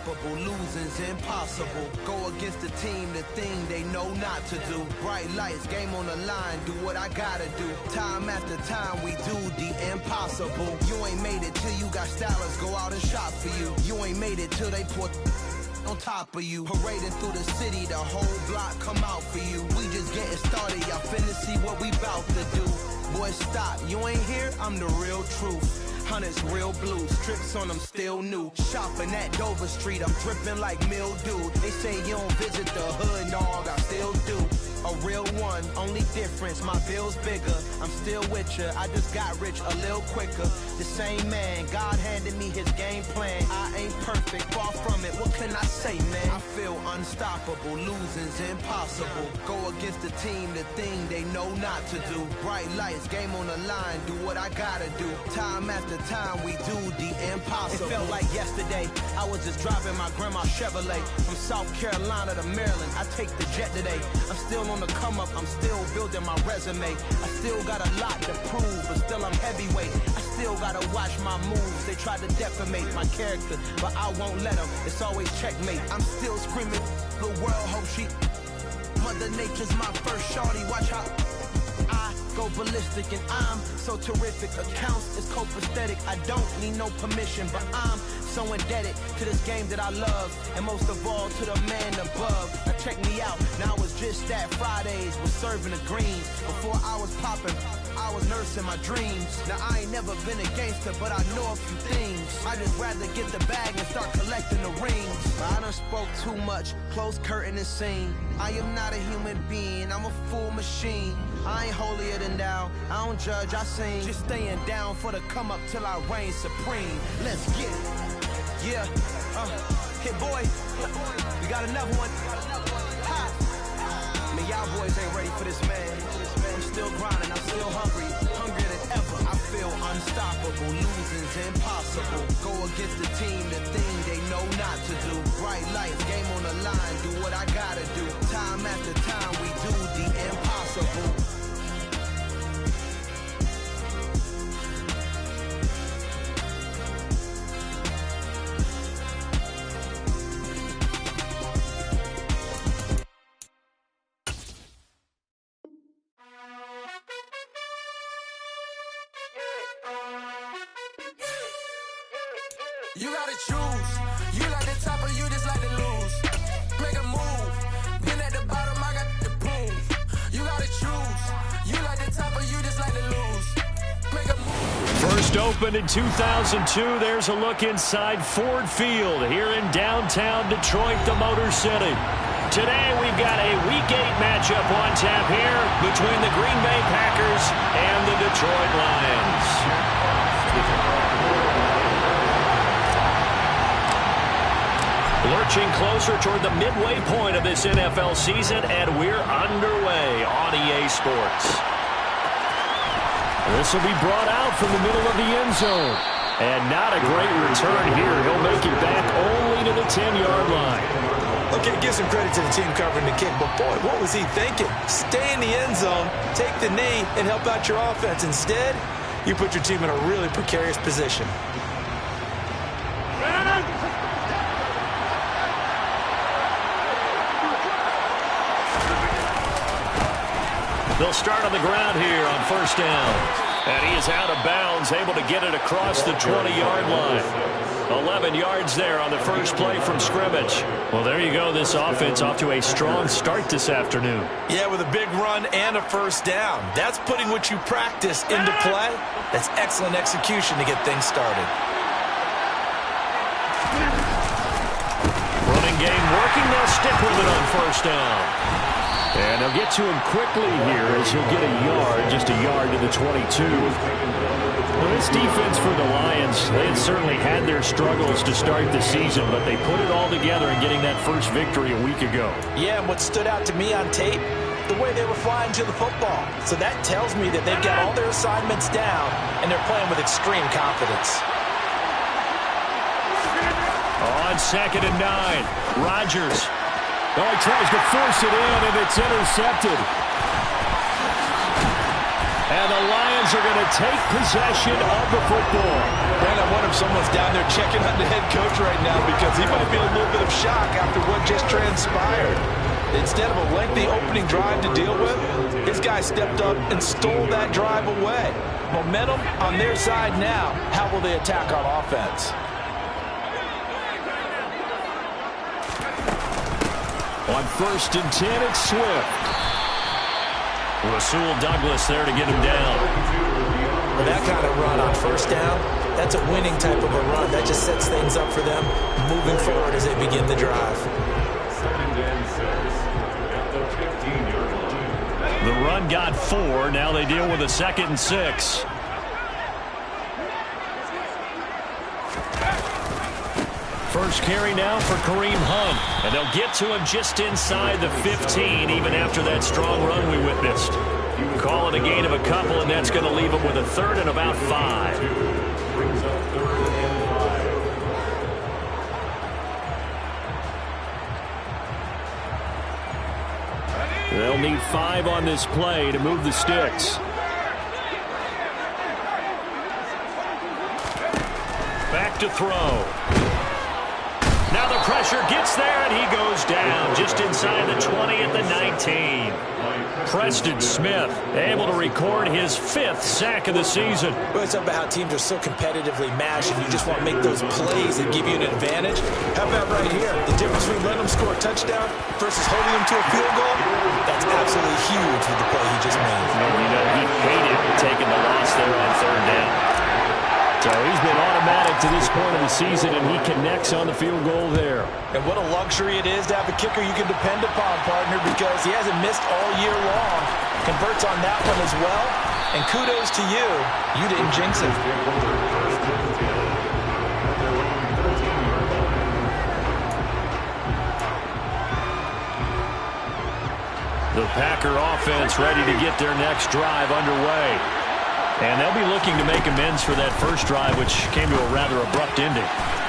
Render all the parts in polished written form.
unstoppable, losing's impossible. Go against the team, the thing they know not to do. Bright lights, game on the line, do what I gotta do. Time after time, we do the impossible. You ain't made it till you got stylists go out and shop for you. You ain't made it till they put on top of you. Parading through the city, the whole block come out for you. We just getting started, y'all finna see what we bout to do. Boy, stop, you ain't here, I'm the real truth. Hunters real blue, strips on them still new. Shopping at Dover Street, I'm dripping like mildew. They say you don't visit the hood, dog, I still do. A real one, only difference, my bill's bigger. I'm still with ya, I just got rich a little quicker. The same man, God handed me his game plan. I ain't perfect, far from it, what can I say, man? I feel unstoppable, losing's impossible. Go against the team, the thing they know not to do. Bright lights, game on the line, do what I gotta do. Time after time, we do the impossible. It felt like yesterday, I was just driving my grandma's Chevrolet. From South Carolina to Maryland, I take the jet today. I'm still on the come up, I'm still building my resume. I still got a lot to prove, but still I'm heavyweight. I still gotta watch my moves. They try to defamate my character, but I won't let them. It's always checkmate. I'm still screaming, the world hope she. Mother Nature's my first shorty, watch how I go ballistic, and I'm so terrific. Accounts is copacetic. I don't need no permission, but I'm so indebted to this game that I love, and most of all to the man above. Now check me out, now it's just that Fridays was serving the greens. Before I was popping, I was nursing my dreams. Now I ain't never been a gangster, but I know a few things. I just rather get the bag and start collecting the rings. But I done spoke too much, close curtain and scene. I am not a human being, I'm a full machine. I ain't holier than thou, I don't judge, I sing. Just staying down for the come up till I reign supreme. Let's get it. Yeah, hit boy, we got another one. Ha. Man, y'all boys ain't ready for this, man. I'm still grinding, I'm still hungry, hungrier than ever. I feel unstoppable, losing's impossible. Go against the team, the thing they know not to do. Bright lights, game on the line, do what I gotta do. Time after time, we do the impossible. You gotta choose. You like the top or you just like to lose. Make a move. Been at the bottom, I got the proof. You gotta choose. You like the top or you just like to lose. Make a move. First opened in 2002. There's a look inside Ford Field here in downtown Detroit, the Motor City. Today we've got a Week 8 matchup on tap here between the Green Bay Packers and the Detroit Lions. Lurching closer toward the midway point of this NFL season, and we're underway on EA Sports. This will be brought out from the middle of the end zone. And not a great return here. He'll make it back only to the 10-yard line. Okay, give some credit to the team covering the kick, but boy, what was he thinking? Stay in the end zone, take the knee, and help out your offense. Instead, you put your team in a really precarious position. They'll start on the ground here on first down. And he is out of bounds, able to get it across the 20-yard line. 11 yards there on the first play from scrimmage. Well, there you go. This offense off to a strong start this afternoon. Yeah, with a big run and a first down. That's putting what you practice into play. That's excellent execution to get things started. Running game working. They'll stick with it on first down. And they'll get to him quickly here as he'll get a yard, just a yard to the 22. Well, this defense for the Lions, they had certainly had their struggles to start the season, but they put it all together in getting that first victory a week ago. Yeah, and what stood out to me on tape, the way they were flying to the football. So that tells me that they've got all their assignments down, and they're playing with extreme confidence. On 2nd and 9, Rodgers. Oh, he tries to force it in, and it's intercepted. And the Lions are going to take possession of the football. And I wonder if someone's down there checking on the head coach right now because he might be in a little bit of shock after what just transpired. Instead of a lengthy opening drive to deal with, this guy stepped up and stole that drive away. Momentum on their side now. How will they attack on offense? On 1st and 10, it's Swift. Rasul Douglas there to get him down. Well, that kind of run on 1st down, that's a winning type of a run. That just sets things up for them moving forward as they begin the drive. The run got 4. Now they deal with a 2nd and 6. First carry now for Kareem Hunt. And they'll get to him just inside the 15, even after that strong run we witnessed. Call it a gain of a couple, and that's going to leave him with a 3rd and about 5. They'll need 5 on this play to move the sticks. Back to throw. Now the pressure gets there, and he goes down just inside the 20 at the 19. Preston Smith able to record his 5th sack of the season. Well, it's about how teams are so competitively matched, and you just want to make those plays that give you an advantage. How about right here? The difference between letting them score a touchdown versus holding them to a field goal? That's absolutely huge with the play he just made. You know, he hated taking the loss there on 3rd down. So he's been automatic to this point of the season, and he connects on the field goal there. And what a luxury it is to have a kicker you can depend upon, partner, because he hasn't missed all year long. Converts on that one as well. And kudos to you. You didn't jinx it. The Packer offense ready to get their next drive underway. And they'll be looking to make amends for that first drive, which came to a rather abrupt ending.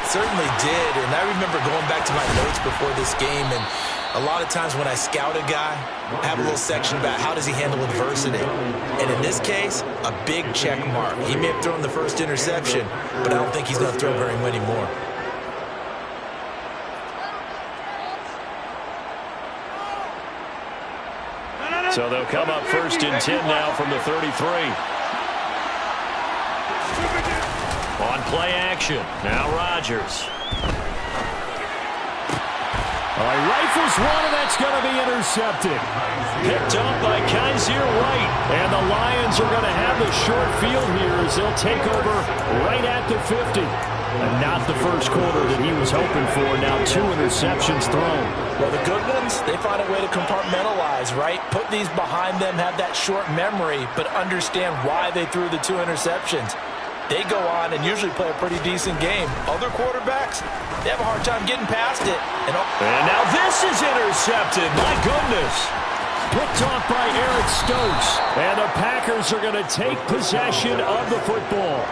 Certainly did, and I remember going back to my notes before this game, and a lot of times when I scout a guy, I have a little section about how does he handle adversity. And in this case, a big check mark. He may have thrown the first interception, but I don't think he's going to throw very many more. So they'll come up 1st and 10 now from the 33. On play action, now Rodgers. Rifles one, and that's going to be intercepted. Picked up by Kaiser White. And the Lions are going to have the short field here as they'll take over right at the 50. And not the first quarter that he was hoping for. Now 2 interceptions thrown. Well, the good ones, they find a way to compartmentalize, right? Put these behind them, have that short memory, but understand why they threw the 2 interceptions. They go on and usually play a pretty decent game. Other quarterbacks, they have a hard time getting past it. And now this is intercepted. My goodness. Picked off by Eric Stokes. And the Packers are going to take possession of the football.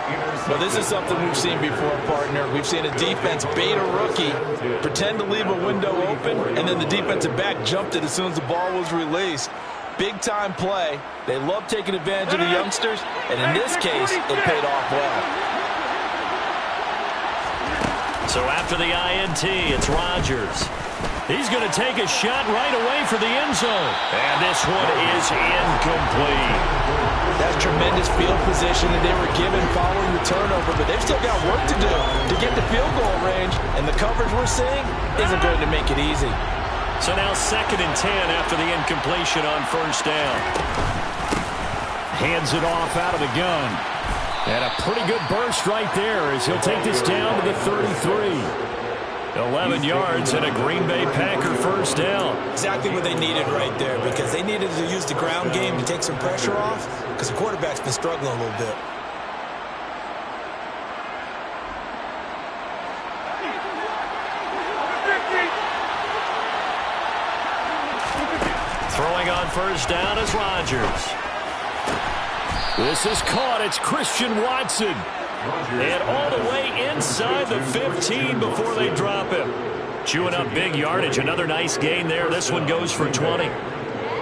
Well, this is something we've seen before, partner. We've seen a defense bait a rookie, pretend to leave a window open, and then the defensive back jumped it as soon as the ball was released. Big-time play. They love taking advantage of the youngsters, and in this case, it paid off well. So after the INT, it's Rodgers. He's going to take a shot right away for the end zone. And this one is incomplete. That's tremendous field position that they were given following the turnover, but they've still got work to do to get the field goal range, and the coverage we're seeing isn't going to make it easy. So now 2nd and 10 after the incompletion on 1st down. Hands it off out of the gun. And a pretty good burst right there as he'll take this down to the 33. 11 yards and a Green Bay Packer 1st down. Exactly what they needed right there, because they needed to use the ground game to take some pressure off, because the quarterback's been struggling a little bit. Throwing on 1st down is Rodgers. This is caught. It's Christian Watson. And all the way inside the 15 before they drop him. Chewing up big yardage. Another nice gain there. This one goes for 20.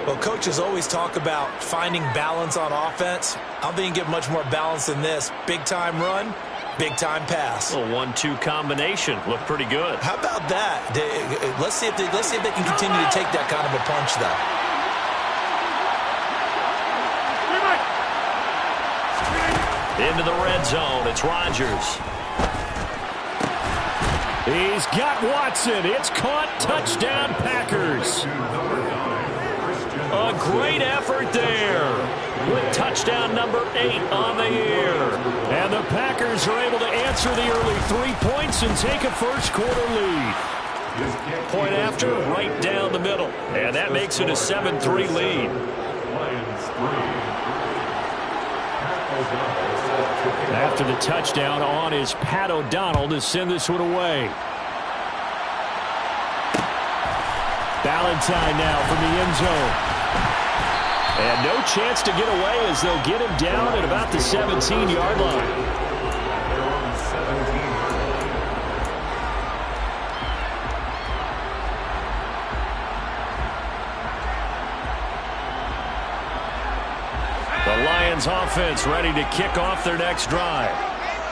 Well, coaches always talk about finding balance on offense. I don't think you can get much more balance than this. Big-time run, big-time pass. A 1-2 combination. Looked pretty good. How about that? Let's see if they can continue to take that kind of a punch, though. Into the red zone. It's Rodgers. He's got Watson. It's caught. Touchdown, Packers. A great effort there with touchdown number 8 on the year. And the Packers are able to answer the early 3 points and take a first-quarter lead. Point after, right down the middle. And that makes it a 7-3 lead. After the touchdown, on is Pat O'Donnell to send this one away. Valentine now from the end zone. And no chance to get away as they'll get him down at about the 17-yard line. The Lions offense ready to kick off their next drive.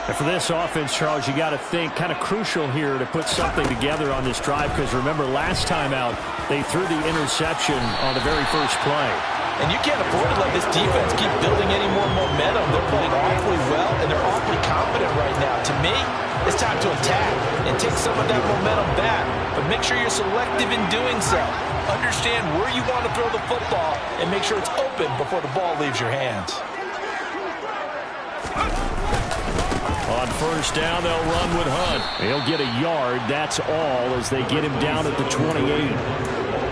And for this offense, Charles, you got to think kind of crucial here to put something together on this drive, because remember last time out they threw the interception on the very first play. And you can't afford to let this defense keep building any more momentum. They're playing awfully well, and they're awfully confident right now. To me, it's time to attack and take some of that momentum back. But make sure you're selective in doing so. Understand where you want to throw the football and make sure it's open before the ball leaves your hands. On first down, they'll run with Hunt. He'll get a yard, that's all, as they get him down at the 28.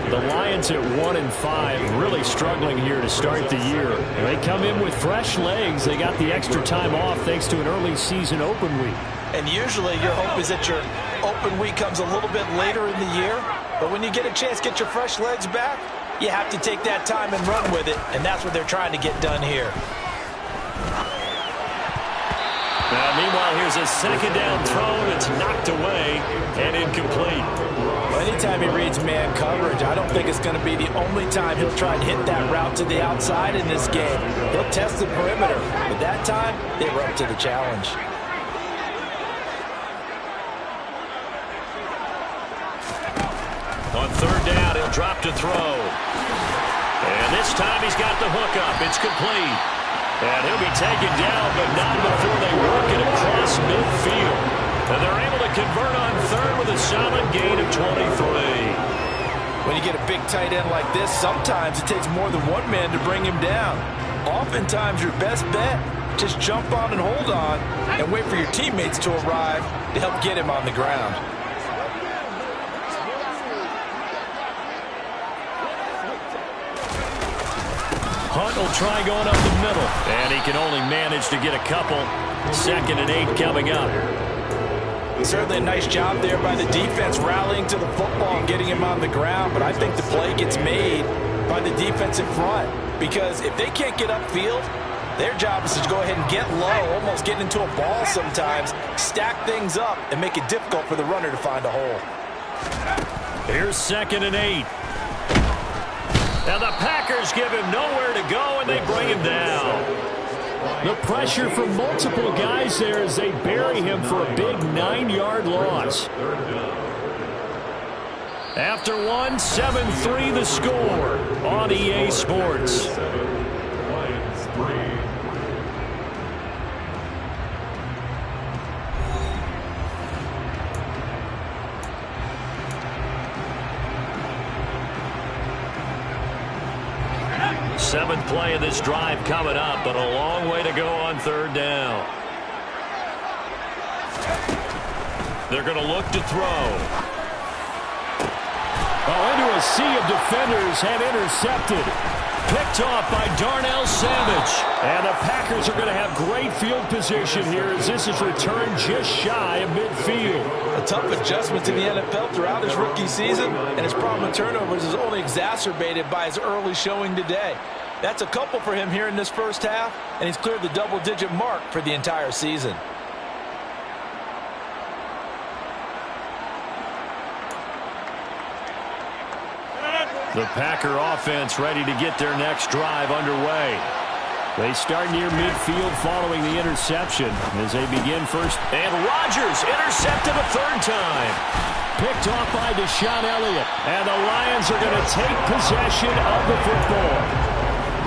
The Lions at 1-5, really struggling here to start the year. They come in with fresh legs. They got the extra time off thanks to an early season open week. And usually your hope is that your open week comes a little bit later in the year. But when you get a chance to get your fresh legs back, you have to take that time and run with it. And that's what they're trying to get done here. Now, meanwhile, here's a second down throw that's knocked away and incomplete. Well, anytime he reads man coverage, I don't think it's going to be the only time he'll try and hit that route to the outside in this game. He'll test the perimeter, but that time, they were up to the challenge. On third down, he'll drop to throw. And this time he's got the hook up. It's complete. And he'll be taken down, but not before they work it across midfield. And they're able to convert on third with a solid gain of 23. When you get a big tight end like this, sometimes it takes more than one man to bring him down. Oftentimes, your best bet, just jump on and hold on and wait for your teammates to arrive to help get him on the ground. Hunt will try going up the middle, and he can only manage to get a couple. 2nd and 8 coming up. Certainly a nice job there by the defense rallying to the football and getting him on the ground, but I think the play gets made by the defense in front, because if they can't get upfield, their job is to go ahead and get low, almost get into a ball sometimes, stack things up, and make it difficult for the runner to find a hole. Here's 2nd and 8. And the Packers give him nowhere to go, and they bring him down. The pressure from multiple guys there as they bury him for a big 9-yard loss. After one, 7-3 the score on EA Sports. Seventh play of this drive coming up, but a long way to go on third down. They're going to look to throw. Oh, into a sea of defenders and intercepted. Picked off by Darnell Savage. And the Packers are going to have great field position here as this is returned just shy of midfield. A tough adjustment to the NFL throughout his rookie season, and his problem with turnovers is only exacerbated by his early showing today. That's a couple for him here in this first half, and he's cleared the double-digit mark for the entire season. The Packer offense ready to get their next drive underway. They start near midfield following the interception as they begin first. And Rodgers intercepted a third time. Picked off by Deshaun Elliott. And the Lions are going to take possession of the football.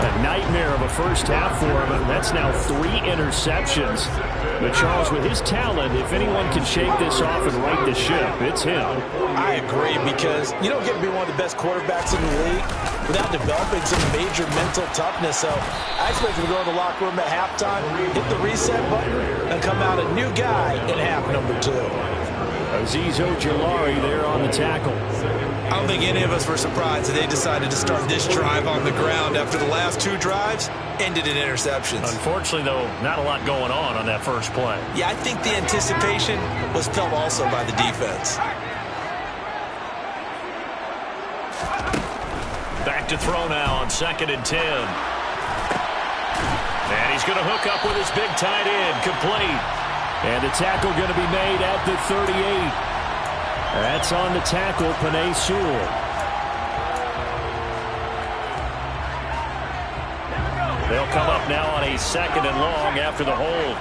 A nightmare of a first half for him. That's now 3 interceptions. But Charles, with his talent, if anyone can shake this off and right the ship, it's him. I agree, because you don't get to be one of the best quarterbacks in the league without developing some major mental toughness. So I expect him to go in the locker room at halftime, hit the reset button, and come out a new guy in half number 2. Azeez Ojulari there on the tackle. I don't think any of us were surprised that they decided to start this drive on the ground after the last 2 drives ended in interceptions. Unfortunately, though, not a lot going on that first play. Yeah, I think the anticipation was felt also by the defense. Back to throw now on 2nd and 10. And he's going to hook up with his big tight end, complete. And the tackle going to be made at the 38. That's on the tackle, Penei Sewell. They'll come up now on a 2nd and long after the hold.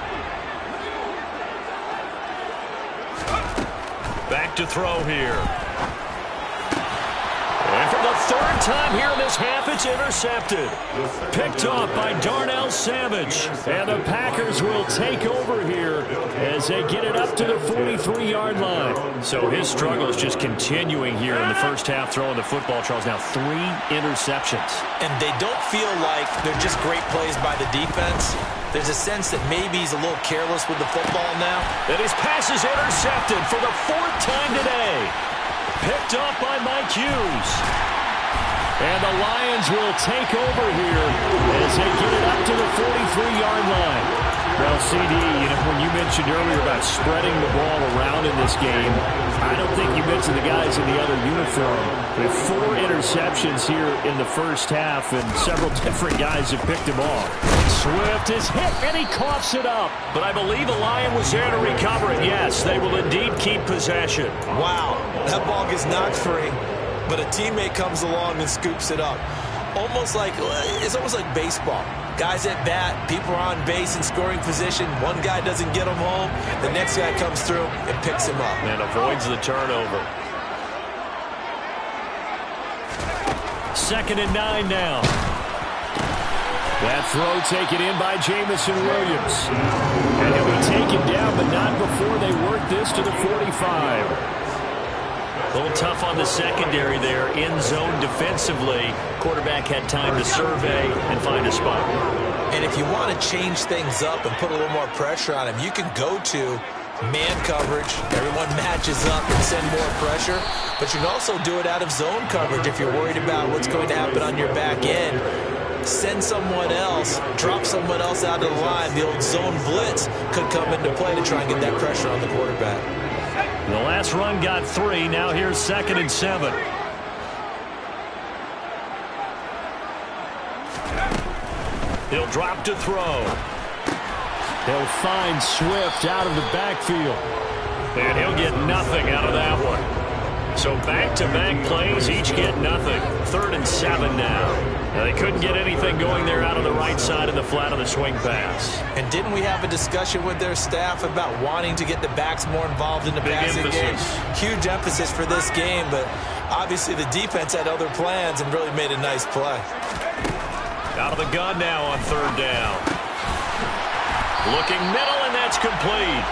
Back to throw here. And for the 3rd time here in this half, it's intercepted. Picked off by Darnell Savage. And the Packers will take over here as they get it up to the 43-yard line. So his struggle is just continuing here in the first half, throwing the football. Charles, now 3 interceptions. And they don't feel like they're just great plays by the defense. There's a sense that maybe he's a little careless with the football now. And his pass is intercepted for the 4th time today. Picked off by Mike Hughes. And the Lions will take over here as they get it up to the 43-yard line. Well, CD, when you mentioned earlier about spreading the ball around in this game, I don't think you mentioned the guys in the other uniform. With 4 interceptions here in the first half, and several different guys have picked him off. Swift is hit, and he coughs it up. But I believe the Lion was there to recover it. Yes, they will indeed keep possession. Wow, that ball gets knocked free, but a teammate comes along and scoops it up. It's almost like baseball. Guys at bat, people are on base in scoring position. One guy doesn't get him home. The next guy comes through and picks him up. And avoids the turnover. 2nd and 9 now. That throw taken in by Jamison Williams. And he'll be taken down, but not before they work this to the 45. A little tough on the secondary there. In zone defensively. Quarterback had time to survey and find a spot. And if you want to change things up and put a little more pressure on him, you can go to man coverage. Everyone matches up and send more pressure. But you can also do it out of zone coverage if you're worried about what's going to happen on your back end. Send someone else, drop someone else out of the line. The old zone blitz could come into play to try and get that pressure on the quarterback. The last run got 3. Now here's 2nd and 7. He'll drop to throw. He'll find Swift out of the backfield. And he'll get nothing out of that one. So back-to-back plays, each get nothing. 3rd and 7 now. They couldn't get anything going there out of the right side of the flat of the swing pass. And didn't we have a discussion with their staff about wanting to get the backs more involved in the passing game? Huge emphasis for this game, but obviously the defense had other plans and really made a nice play. Out of the gun now on 3rd down. Looking middle, and that's complete.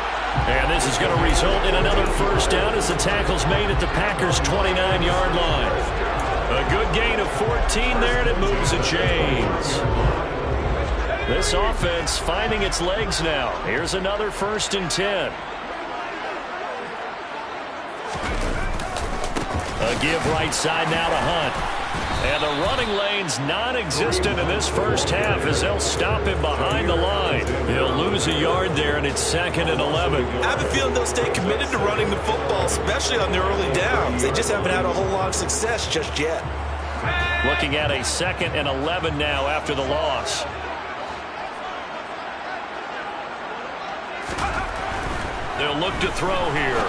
And this is going to result in another first down as the tackle's made at the Packers' 29-yard line. A good gain of 14 there, and it moves the chains. This offense finding its legs now. Here's another 1st and 10. A give right side now to Hunt. And the running lane's non-existent in this first half as they'll stop him behind the line. He'll lose a yard there, and it's 2nd and 11. I have a feeling they'll stay committed to running the football, especially on their early downs. They just haven't had a whole lot of success just yet. Looking at a 2nd and 11 now after the loss. They'll look to throw here.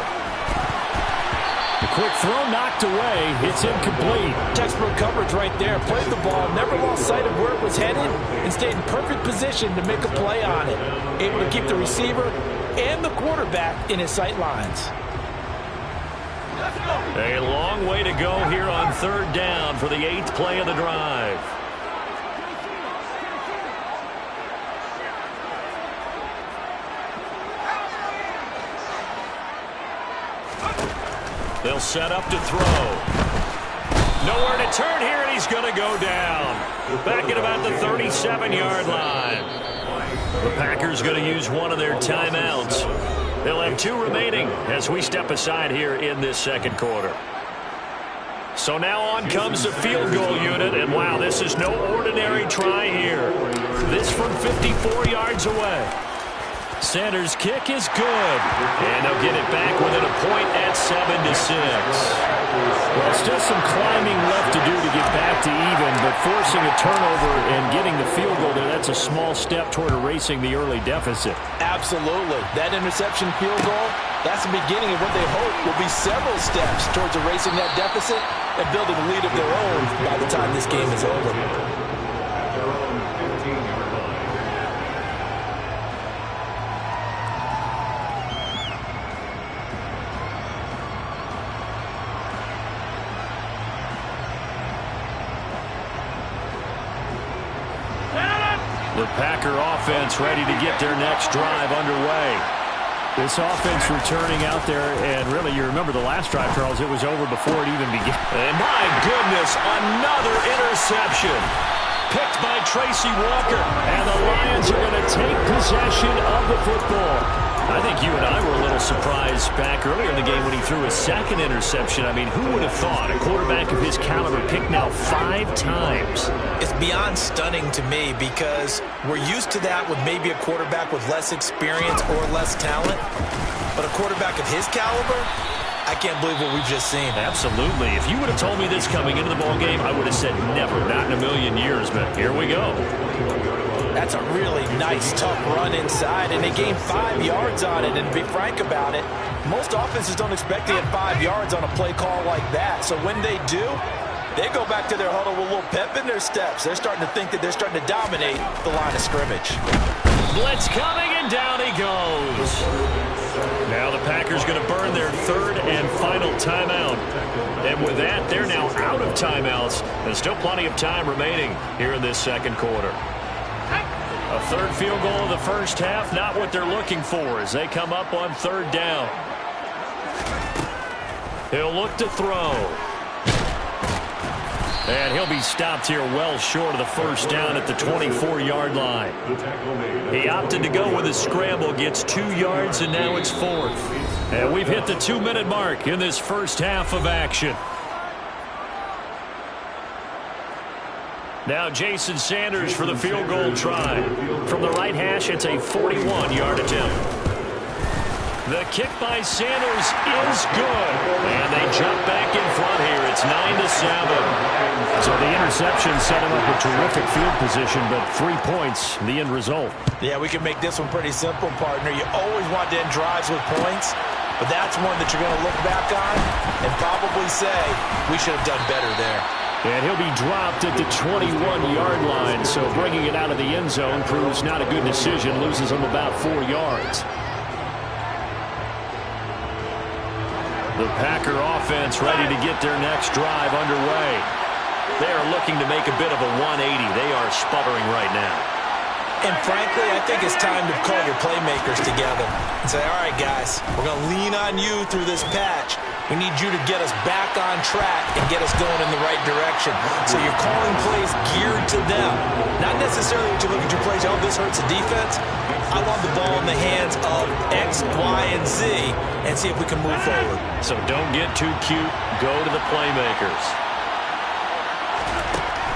The quick throw knocked away. It's incomplete. Textbook coverage right there. Played the ball, never lost sight of where it was headed, and stayed in perfect position to make a play on it. Able to keep the receiver and the quarterback in his sight lines. A long way to go here on third down for the 8th play of the drive. They'll set up to throw. Nowhere to turn here, and he's going to go down. Back at about the 37-yard line. The Packers going to use one of their timeouts. They'll have 2 remaining as we step aside here in this second quarter. So now on comes the field goal unit, and wow, this is no ordinary try here. This from 54 yards away. Sanders' kick is good, and they'll get it back within a point at 7-6. Well, still some climbing left to do to get back to even, but forcing a turnover and getting the field goal there, that's a small step toward erasing the early deficit. Absolutely. That interception field goal, that's the beginning of what they hope will be several steps towards erasing that deficit and building a lead of their own by the time this game is over. The Packer offense ready to get their next drive underway. This offense returning out there, and really, you remember the last drive, Charles, it was over before it even began. And my goodness, another interception. Picked by Tracy Walker, and the Lions are going to take possession of the football. I think you and I were a little surprised back earlier in the game when he threw his second interception. I mean, who would have thought a quarterback of his caliber picked now 5 times? It's beyond stunning to me because we're used to that with maybe a quarterback with less experience or less talent. But a quarterback of his caliber, I can't believe what we've just seen. Absolutely. If you would have told me this coming into the ballgame, I would have said never, not in a million years. But here we go. That's a really nice, tough run inside, and they gained 5 yards on it. And to be frank about it, most offenses don't expect to get 5 yards on a play call like that. So when they do, they go back to their huddle with a little pep in their steps. They're starting to think that they're starting to dominate the line of scrimmage. Blitz coming, and down he goes. Now the Packers going to burn their 3rd and final timeout. And with that, they're now out of timeouts. There's still plenty of time remaining here in this second quarter. A 3rd field goal of the first half, not what they're looking for as they come up on 3rd down. He'll look to throw. And he'll be stopped here well short of the first down at the 24-yard line. He opted to go with a scramble, gets 2 yards, and now it's 4th. And we've hit the 2-minute mark in this first half of action. Now Jason Sanders for the field goal try. From the right hash, it's a 41-yard attempt. The kick by Sanders is good. And they jump back in front here. It's 9-7. So the interception set him up a terrific field position, but 3 points, the end result. Yeah, we can make this one pretty simple, partner. You always want to end drives with points, but that's one that you're going to look back on and probably say, we should have done better there. And he'll be dropped at the 21-yard line, so bringing it out of the end zone proves not a good decision, loses him about 4 yards. The Packer offense ready to get their next drive underway. They are looking to make a bit of a 180. They are sputtering right now. And frankly, I think it's time to call your playmakers together and say, all right, guys, we're going to lean on you through this patch. We need you to get us back on track and get us going in the right direction. So you're calling plays geared to them. Not necessarily that you look at your plays, oh, this hurts the defense. I want the ball in the hands of X, Y, and Z and see if we can move forward. So don't get too cute. Go to the playmakers.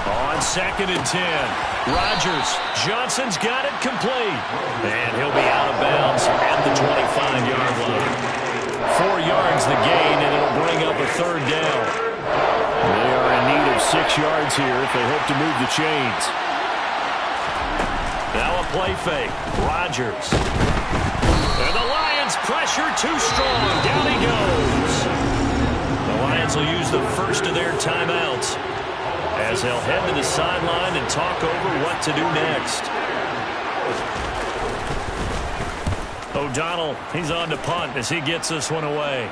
On 2nd and 10. Rodgers. Johnson's got it complete. And he'll be out of bounds at the 25-yard line. 4 yards the gain, and it'll bring up a 3rd down. They are in need of 6 yards here if they hope to move the chains. Now a play fake. Rodgers. And the Lions pressure too strong. Down he goes. The Lions will use the first of their timeouts as they'll head to the sideline and talk over what to do next. O'Donnell, he's on to punt as he gets this one away.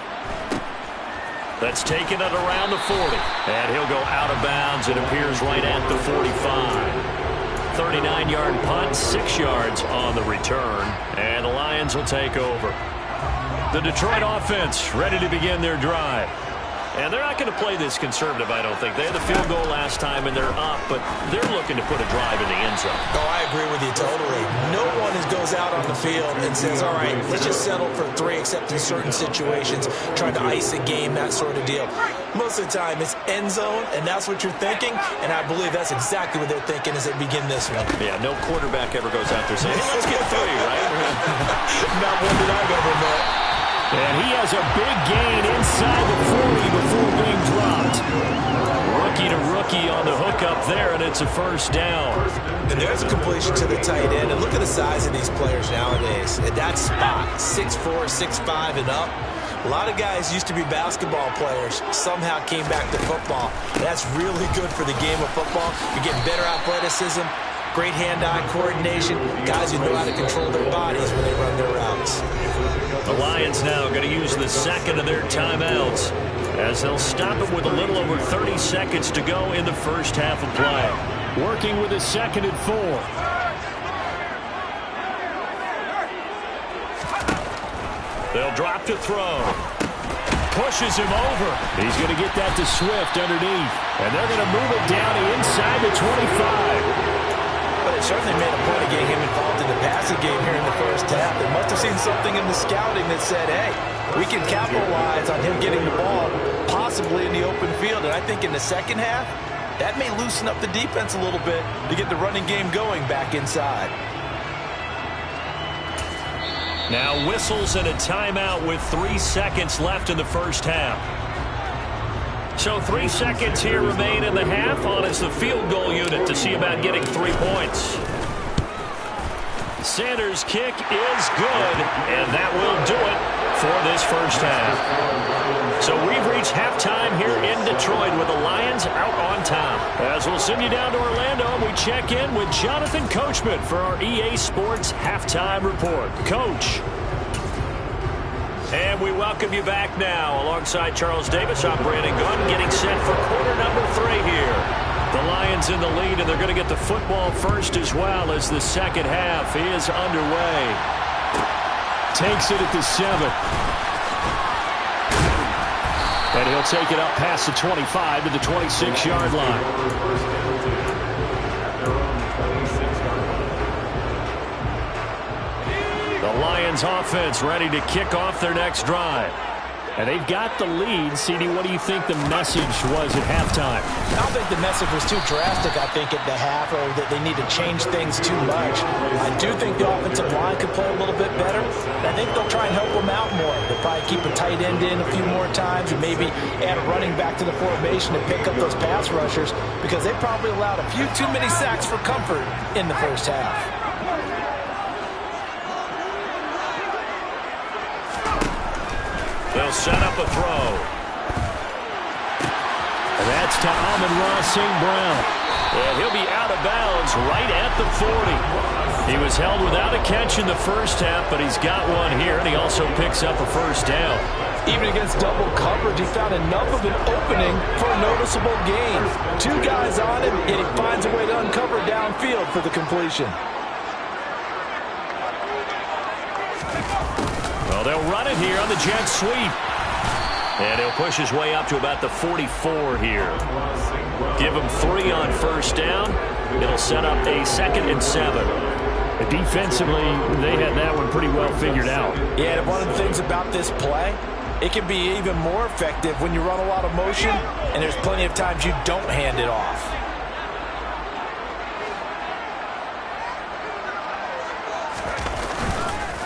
That's taken it around the 40. And he'll go out of bounds. It appears right at the 45. 39-yard punt, 6 yards on the return. And the Lions will take over. The Detroit offense ready to begin their drive. And they're not going to play this conservative, I don't think. They had the field goal last time, and they're up, but they're looking to put a drive in the end zone. Oh, I agree with you totally. No one goes out on the field and says, all right, let's just settle for 3, except in certain situations, trying to ice a game, that sort of deal. Most of the time, it's end zone, and that's what you're thinking, and I believe that's exactly what they're thinking as they begin this one. Yeah, no quarterback ever goes out there saying, hey, let's get 3, right? Not one that I've ever met. And he has a big gain inside the 40 before being dropped. Rookie to rookie on the hook up there, and it's a first down. And there's a completion to the tight end. And look at the size of these players nowadays. At that spot, 6'4", 6'5", and up. A lot of guys used to be basketball players, somehow came back to football. That's really good for the game of football. You're getting better athleticism, great hand-eye coordination, guys who know how to control their bodies when they run their routes. The Lions now going to use the second of their timeouts as they'll stop it with a little over 30 seconds to go in the first half of play. Working with a 2nd and 4. They'll drop to throw. Pushes him over. He's going to get that to Swift underneath. And they're going to move it down to inside the 25. But it certainly made a point of getting him involved in the passing game here in the first half. They must have seen something in the scouting that said, hey, we can capitalize on him getting the ball, possibly in the open field. And I think in the second half, that may loosen up the defense a little bit to get the running game going back inside. Now whistles and a timeout with 3 seconds left in the first half. So 3 seconds here remain in the half on as the field goal unit to see about getting 3 points. Sanders' kick is good, and that will do it for this first half. So we've reached halftime here in Detroit with the Lions out on top. As we'll send you down to Orlando, we check in with Jonathan Coachman for our EA Sports Halftime Report. Coach. And we welcome you back now. Alongside Charles Davis, I'm Brandon Gunn, getting set for quarter number 3 here. The Lions in the lead, and they're going to get the football first as well as the second half is underway. Takes it at the 7. And he'll take it up past the 25 to the 26-yard line. The Lions offense ready to kick off their next drive. And they've got the lead. CD, what do you think the message was at halftime? I don't think the message was too drastic, I think, at the half, or that they need to change things too much. I do think the offensive line could play a little bit better. And I think they'll try and help them out more. They'll probably keep a tight end in a few more times and maybe add a running back to the formation and pick up those pass rushers because they probably allowed a few too many sacks for comfort in the first half. They'll set up a throw. And that's to Amon-Ra St. Brown. And he'll be out of bounds right at the 40. He was held without a catch in the first half, but he's got one here, and he also picks up a first down. Even against double coverage, he found enough of an opening for a noticeable gain. 2 guys on him, and he finds a way to uncover downfield for the completion. Well, they'll run it here on the jet sweep. And he'll push his way up to about the 44 here. Give him 3 on first down. It'll set up a 2nd and 7. Defensively, they had that one pretty well figured out. Yeah, and one of the things about this play, it can be even more effective when you run a lot of motion, and there's plenty of times you don't hand it off.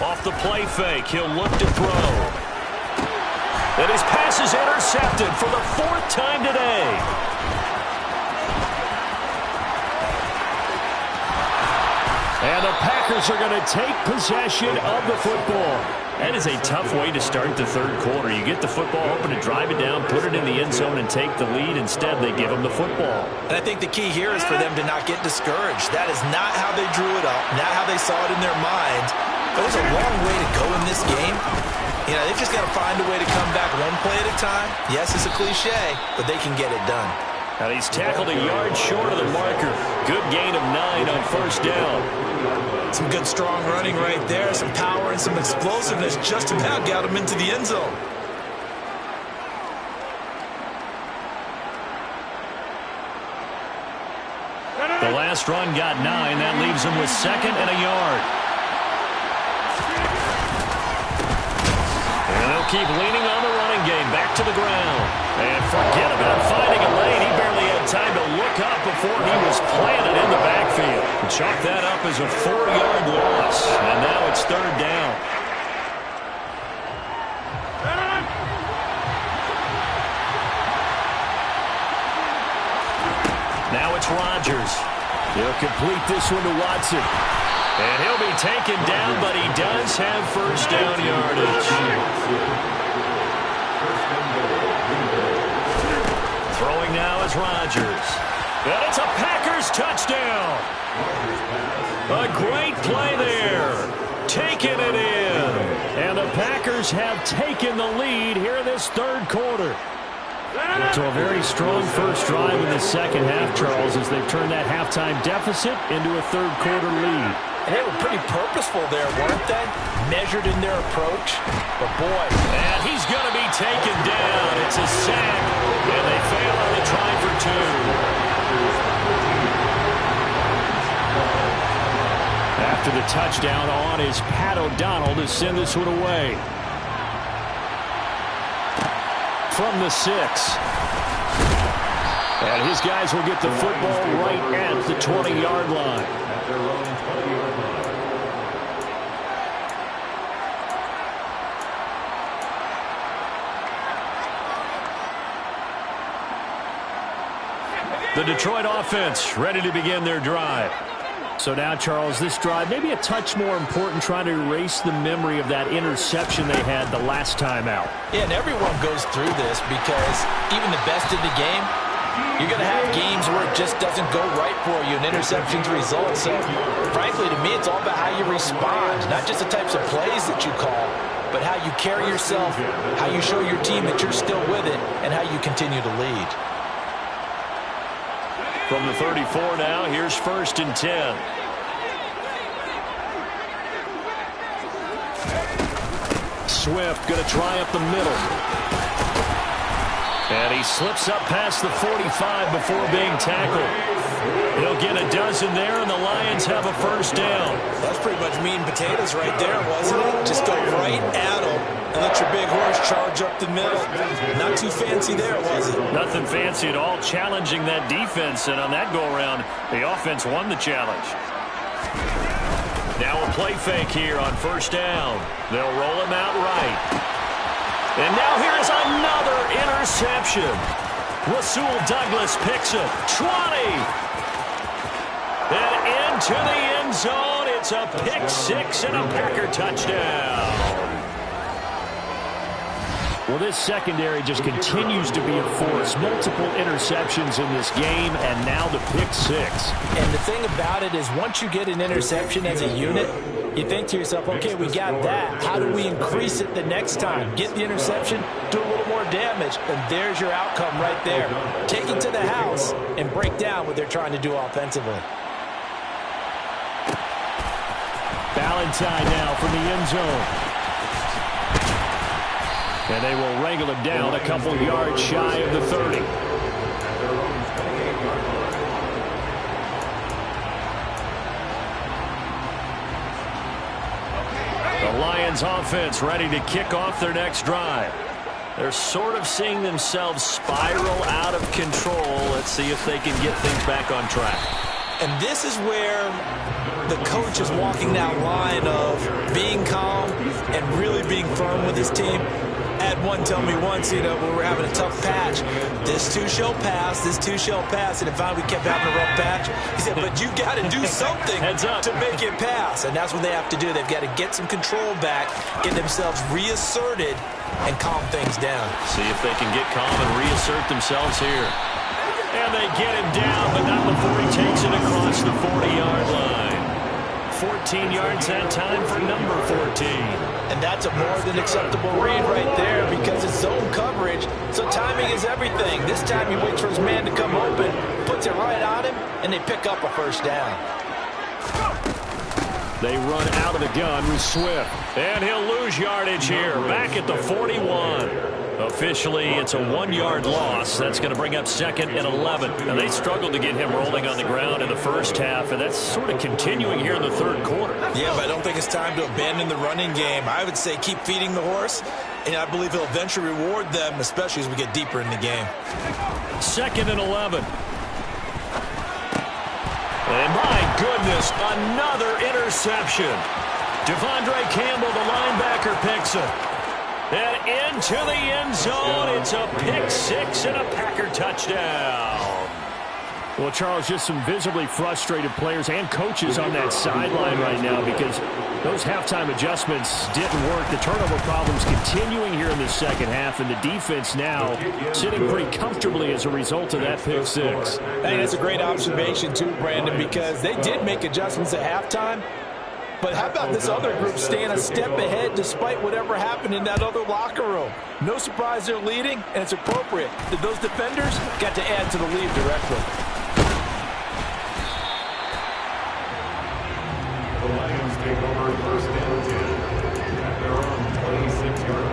Off the play fake, he'll look to throw. And his pass is intercepted for the 4th time today. And the Packers are going to take possession of the football. That is a tough way to start the third quarter. You get the football, hoping to drive it down, put it in the end zone, and take the lead. Instead, they give them the football. And I think the key here is for them to not get discouraged. That is not how they drew it up, not how they saw it in their minds. There's a long way to go in this game. You know, they've just got to find a way to come back one play at a time. Yes, it's a cliche, but they can get it done. Now he's tackled a yard short of the marker. Good gain of 9 on first down. Some good strong running right there. Some power and some explosiveness just about got him into the end zone. The last run got 9. That leaves him with 2nd and a yard. And they'll keep leaning on the running game. Back to the ground. And forget about finding a lane. He barely had time to look up before he was planted in the backfield. Chalk that up as a 4-yard loss. And now it's 3rd down. Now it's Rodgers. He'll complete this one to Watson. And he'll be taken down, but he does have first down yardage. Throwing now is Rodgers. And it's a Packers touchdown. A great play there. Taking it in. And the Packers have taken the lead here in this third quarter. So a very strong first drive in the second half, Charles, as they've turned that halftime deficit into a third quarter lead. And they were pretty purposeful there, weren't they? Measured in their approach. But boy, and he's going to be taken down. It's a sack, and they fail on the try for 2. After the touchdown on is Pat O'Donnell to send this one away. From the 6. And his guys will get the football right at the 20-yard line. The Detroit offense ready to begin their drive. So now, Charles, this drive maybe a touch more important, trying to erase the memory of that interception they had the last time out. Yeah, and everyone goes through this because even the best in the game, you're going to have games where it just doesn't go right for you, and interceptions result. So, frankly, to me, it's all about how you respond, not just the types of plays that you call, but how you carry yourself, how you show your team that you're still with it, and how you continue to lead. From the 34 now, here's 1st and 10. Swift going to try up the middle. And he slips up past the 45 before being tackled. He'll get a dozen there, and the Lions have a first down. That's pretty much meat and potatoes right there, wasn't it? Just go right at them and let your big horse charge up the middle. Not too fancy there, was it? Nothing fancy at all, challenging that defense, and on that go-around, the offense won the challenge. Now a play fake here on first down. They'll roll him out right. And now here's another interception. Rasul Douglas picks it. 20! And into the end zone, it's a pick 6 and a Packer touchdown. Well, this secondary just continues to be a force. Multiple interceptions in this game, and now the pick 6. And the thing about it is once you get an interception as a unit, you think to yourself, okay, we got that. How do we increase it the next time? Get the interception, do a little more damage, and there's your outcome right there. Take it to the house and break down what they're trying to do offensively. Valentine now from the end zone. And they will wrangle him down a couple yards shy of the 30. The Lions offense ready to kick off their next drive. They're sort of seeing themselves spiral out of control. Let's see if they can get things back on track. And this is where the coach is walking that line of being calm and really being firm with his team. Had one tell me once, when we're having a tough patch, this too shall pass, this too shall pass. And if we kept having a rough patch, he said, but you got to do something to make it pass. And that's what they have to do. They've got to get some control back, get themselves reasserted, and calm things down. See if they can get calm and reassert themselves here. And they get him down, but not before he takes it across the 40-yard line. 14 yards that time for number 14. And that's a more than acceptable read right there because it's zone coverage, so timing is everything. This time he waits for his man to come open, puts it right on him, and they pick up a first down. They run out of the gun with Swift. And he'll lose yardage here, back at the 41. Officially, it's a 1-yard loss. That's going to bring up 2nd and 11. And they struggled to get him rolling on the ground in the first half, and that's sort of continuing here in the third quarter. Yeah, but I don't think it's time to abandon the running game. I would say keep feeding the horse, and I believe he'll eventually reward them, especially as we get deeper in the game. 2nd and 11. And my goodness, another interception. Devondre Campbell, the linebacker, picks it. And into the end zone, it's a pick six and a Packer touchdown. Well, Charles, just some visibly frustrated players and coaches on that sideline right now because those halftime adjustments didn't work. The turnover problems continuing here in the second half, and the defense now sitting pretty comfortably as a result of that pick six. I think that's a great observation too, Brandon, because they did make adjustments at halftime. But how about this other group staying a step ahead despite whatever happened in that other locker room? No surprise they're leading, and it's appropriate that those defenders got to add to the lead directly. The Lions take over 1st and 10 at their own 26-yard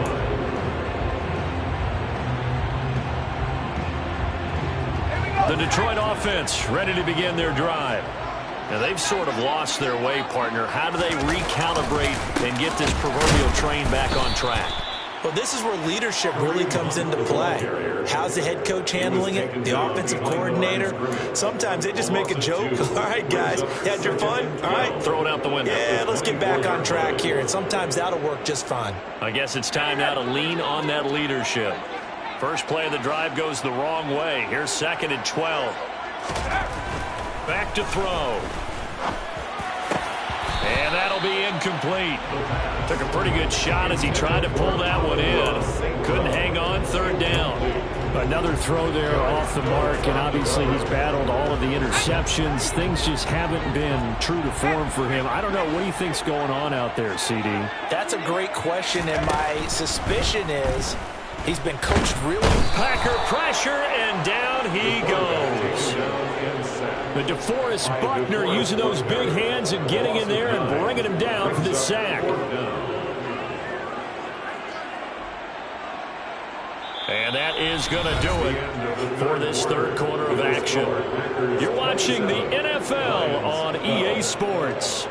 line. The Detroit offense ready to begin their drive. Now, they've sort of lost their way, partner. How do they recalibrate and get this proverbial train back on track? Well, this is where leadership really comes into play. How's the head coach handling it? The offensive coordinator? Sometimes they just make a joke. All right, guys, you had your fun? All right. Throw it out the window. Yeah, let's get back on track here. And sometimes that'll work just fine. I guess it's time now to lean on that leadership. First play of the drive goes the wrong way. Here's 2nd and 12. Back to throw. And that'll be incomplete. Took a pretty good shot as he tried to pull that one in. Couldn't hang on, 3rd down. Another throw there off the mark, and obviously he's battled all of the interceptions. Things just haven't been true to form for him. I don't know. What do you think's going on out there, CD? That's a great question, and my suspicion is he's been coached really. Packer pressure, and down he goes. The DeForest Buckner using those big hands and getting in there and bringing him down for the sack. And that is going to do it for this third quarter of action. You're watching the NFL on EA Sports.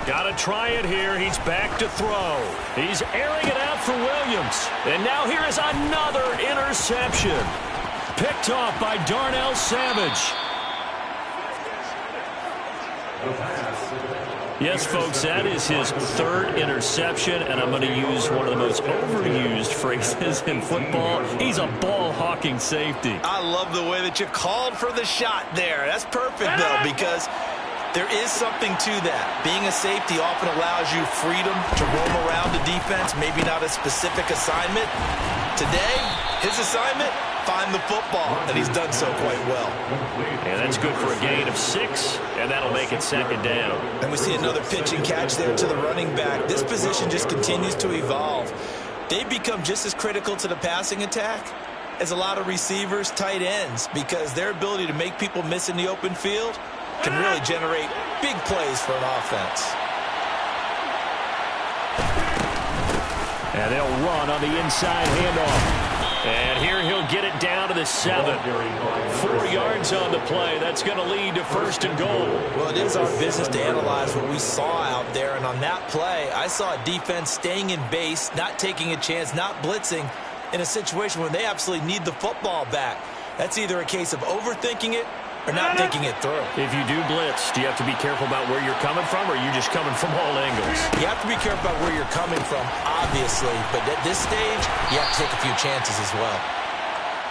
Got to try it here. He's back to throw. He's airing it out for Williams. And now here is another interception. Picked off by Darnell Savage. Yes, folks, that is his 3rd interception, and I'm going to use one of the most overused phrases in football. He's a ball-hawking safety. I love the way that you called for the shot there. That's perfect, though, because there is something to that. Being a safety often allows you freedom to roam around the defense, maybe not a specific assignment. Today, his assignment, find the football, and he's done so quite well. And that's good for a gain of 6, and that'll make it 2nd down. And we see another pitch and catch there to the running back. This position just continues to evolve. They've become just as critical to the passing attack as a lot of receivers, tight ends, because their ability to make people miss in the open field can really generate big plays for an offense. And they'll run on the inside handoff. And here he'll get it down to the 7. 4 yards on the play. That's going to lead to 1st and goal. Well, it is our business to analyze what we saw out there. And on that play, I saw a defense staying in base, not taking a chance, not blitzing in a situation where they absolutely need the football back. That's either a case of overthinking it or not thinking it through. If you do blitz, do you have to be careful about where you're coming from, or are you just coming from all angles? You have to be careful about where you're coming from, obviously. But at this stage, you have to take a few chances as well.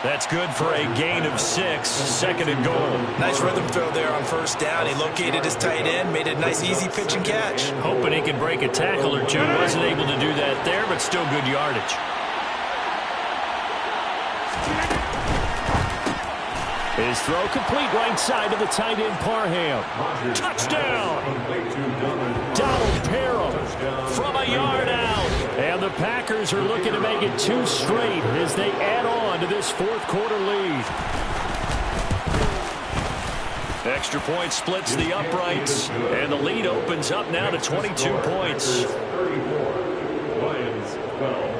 That's good for a gain of 6, 2nd and goal. Nice rhythm throw there on 1st down. He located his tight end, made a nice easy pitch and catch. Hoping he can break a tackle or two. Wasn't able to do that there, but still good yardage. His throw complete right side to the tight end, Parham. Touchdown! Donald Parham from a yard out. And the Packers are looking to make it 2 straight as they add on to this 4th quarter lead. Extra point splits the uprights, and the lead opens up now to 22 points. 34, Lions 12.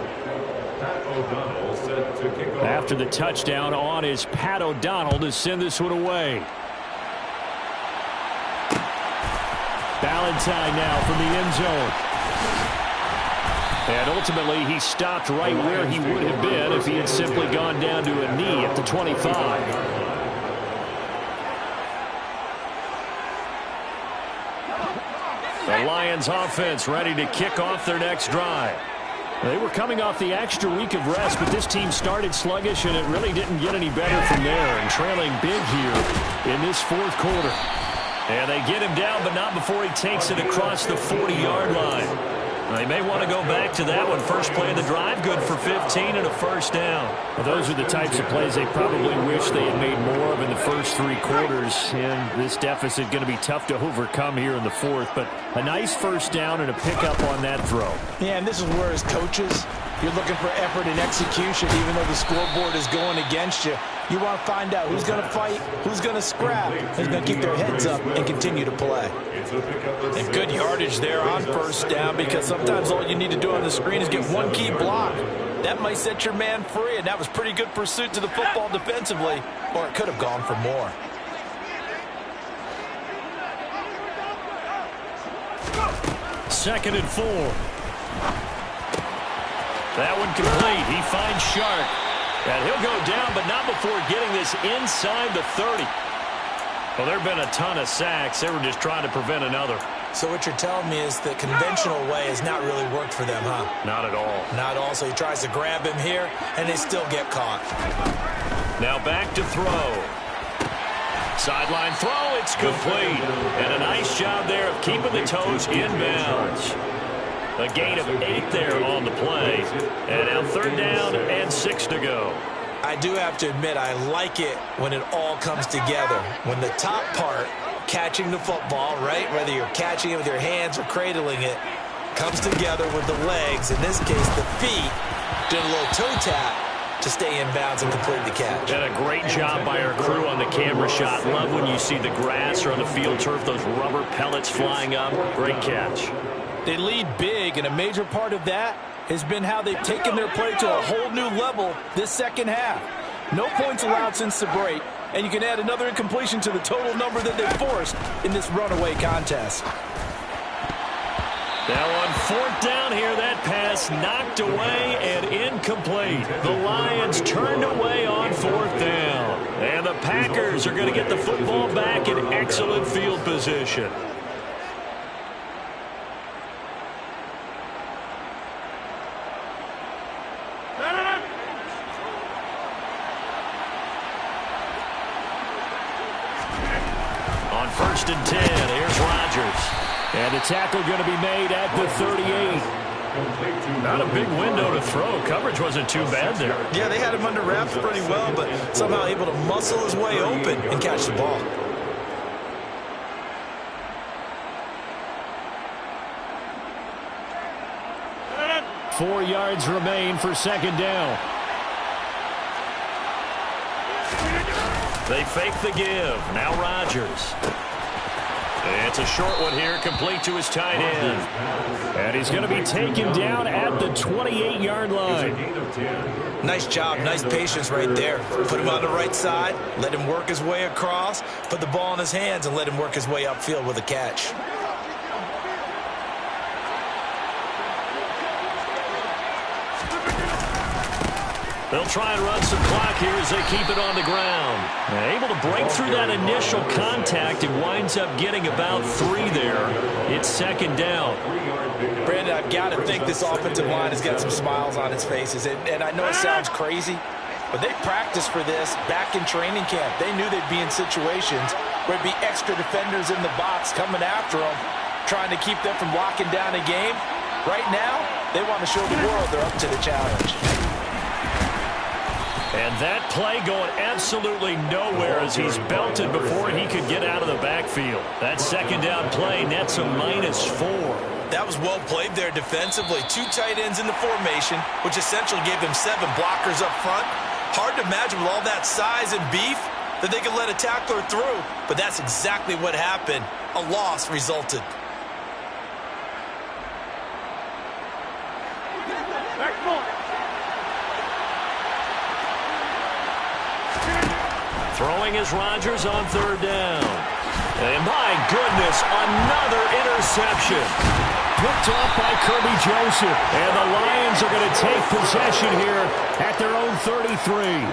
Pat O'Donnell set to kick off. After the touchdown on is Pat O'Donnell to send this one away. Ballantyne now from the end zone. And ultimately, he stopped right where he would have been if he had simply gone down to a knee at the 25. The Lions offense ready to kick off their next drive. They were coming off the extra week of rest, but this team started sluggish, and it really didn't get any better from there. And trailing big here in this 4th quarter. And they get him down, but not before he takes it across the 40-yard line. They may want to go back to that one. First play of the drive, good for 15 and a 1st down. Well, those are the types of plays they probably wish they had made more of in the first 3 quarters. And this deficit going to be tough to overcome here in the 4th. But a nice 1st down and a pickup on that throw. Yeah, and this is where as coaches, you're looking for effort and execution, even though the scoreboard is going against you. You want to find out who's going to fight, who's going to scrap, who's going to keep their heads up and continue to play. And good yardage there on 1st down, because sometimes all you need to do on the screen is get one key block. That might set your man free, and that was pretty good pursuit to the football defensively, or it could have gone for more. Second and 4. That one complete. He finds Shark. And he'll go down, but not before getting this inside the 30. Well, there have been a ton of sacks. They were just trying to prevent another. So what you're telling me is the conventional way has not really worked for them, huh? Not at all. Not at all. So he tries to grab him here, and they still get caught. Now back to throw. Sideline throw. It's complete. And a nice job there of keeping the toes inbounds. A gain of 8 there on the play. And now 3rd down and 6 to go. I do have to admit, I like it when it all comes together. When the top part, catching the football, right, whether you're catching it with your hands or cradling it, comes together with the legs, in this case the feet, doing a little toe tap to stay in bounds and complete the catch. And a great job by our crew on the camera shot. Love when you see the grass or on the field turf, those rubber pellets flying up. Great catch. They lead big, and a major part of that has been how they've taken their play to a whole new level this 2nd half. No points allowed since the break, and you can add another incompletion to the total number that they forced in this runaway contest. Now on 4th down here, that pass knocked away and incomplete. The Lions turned away on 4th down. And the Packers are going to get the football back in excellent field position. On 1st and 10, here's Rodgers. And the tackle going to be made at the 38. Not a big window to throw. Coverage wasn't too bad there. Yeah, they had him under wraps pretty well, but somehow able to muscle his way open and catch the ball. Four yards remain for 2nd down. They fake the give. Now Rodgers. It's a short one here, complete to his tight end. And he's going to be taken down at the 28-yard line. Nice job, nice patience right there. Put him on the right side, let him work his way across, put the ball in his hands, and let him work his way upfield with a catch. They'll try and run some clock here as they keep it on the ground. Able to break through that initial contact and winds up getting about 3 there. It's second down. Brandon, I've got to think this offensive line has got some smiles on its faces. And I know it sounds crazy, but they practiced for this back in training camp. They knew they'd be in situations where it'd be extra defenders in the box coming after them, trying to keep them from locking down a game. Right now, they want to show the world they're up to the challenge. And that play going absolutely nowhere as he's belted before he could get out of the backfield. That second down play nets a -4. That was well played there defensively. 2 tight ends in the formation, which essentially gave them 7 blockers up front. Hard to imagine with all that size and beef that they could let a tackler through, but that's exactly what happened. A loss resulted. Throwing is Rodgers on third down. And my goodness, another interception. Picked off by Kirby Joseph. And the Lions are going to take possession here at their own 33.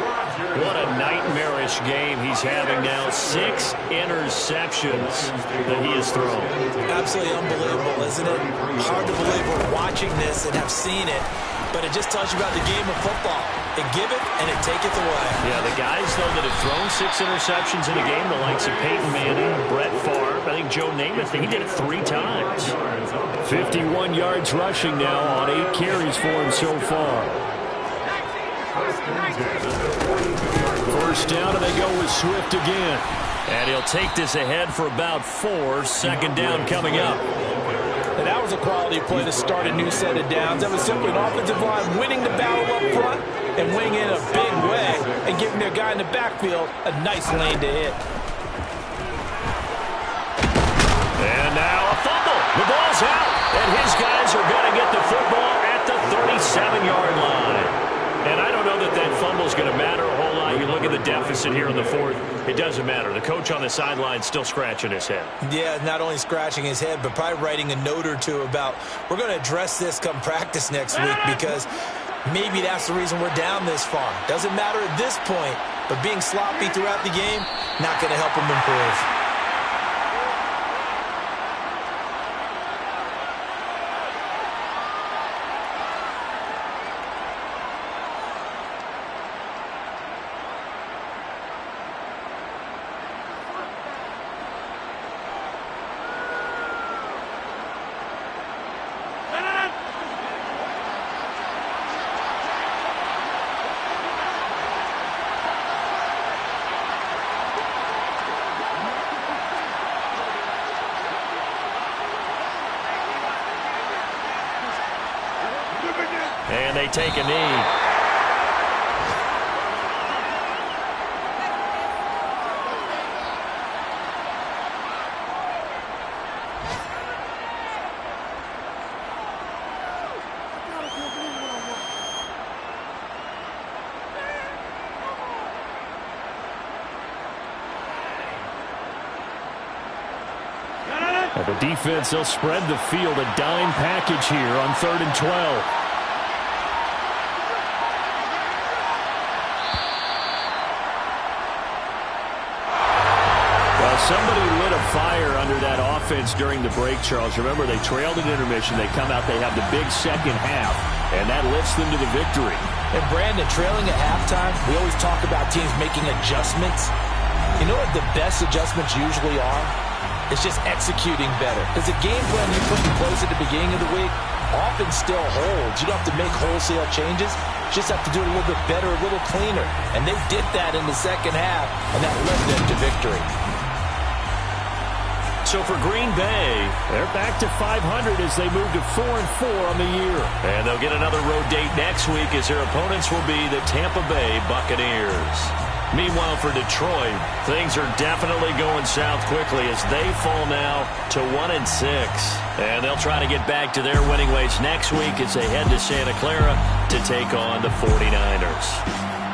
What a nightmarish game he's having now. 6 interceptions that he has thrown. Absolutely unbelievable, isn't it? Hard to believe we're watching this and have seen it, but it just tells you about the game of football. It give it and it taketh away. Yeah, the guys, though, that have thrown 6 interceptions in a game, the likes of Peyton Manning, Brett Favre, I think Joe Namath, he did it 3 times. 51 yards rushing now on 8 carries for him so far. First down, and they go with Swift again. And he'll take this ahead for about 4. Second down coming up. And that was a quality play to start a new set of downs. That was simply an offensive line winning the battle up front and winning in a big way and giving their guy in the backfield a nice lane to hit. And now a fumble. The ball's out. And his guys are going to get the football at the 37-yard line. And I don't know that that fumble is going to matter a whole lot. You look at the deficit here in the 4th. It doesn't matter. The coach on the sideline still scratching his head. Yeah, not only scratching his head, but probably writing a note or two about we're going to address this come practice next week because maybe that's the reason we're down this far. Doesn't matter at this point, but being sloppy throughout the game, not going to help him improve. And they take a knee. And the defense, they'll spread the field, a dime package here on 3rd and 12. Somebody lit a fire under that offense during the break, Charles. Remember, they trailed at intermission. They come out, they have the big second half, and that lifts them to the victory. And Brandon, trailing at halftime, we always talk about teams making adjustments. You know what the best adjustments usually are? It's just executing better. Because the game plan you put in place at the beginning of the week often still holds. You don't have to make wholesale changes. You just have to do it a little bit better, a little cleaner. And they did that in the second half, and that led them to victory. So for Green Bay, they're back to 500 as they move to 4-4 on the year. And they'll get another road date next week as their opponents will be the Tampa Bay Buccaneers. Meanwhile, for Detroit, things are definitely going south quickly as they fall now to 1-6. And they'll try to get back to their winning ways next week as they head to Santa Clara to take on the 49ers.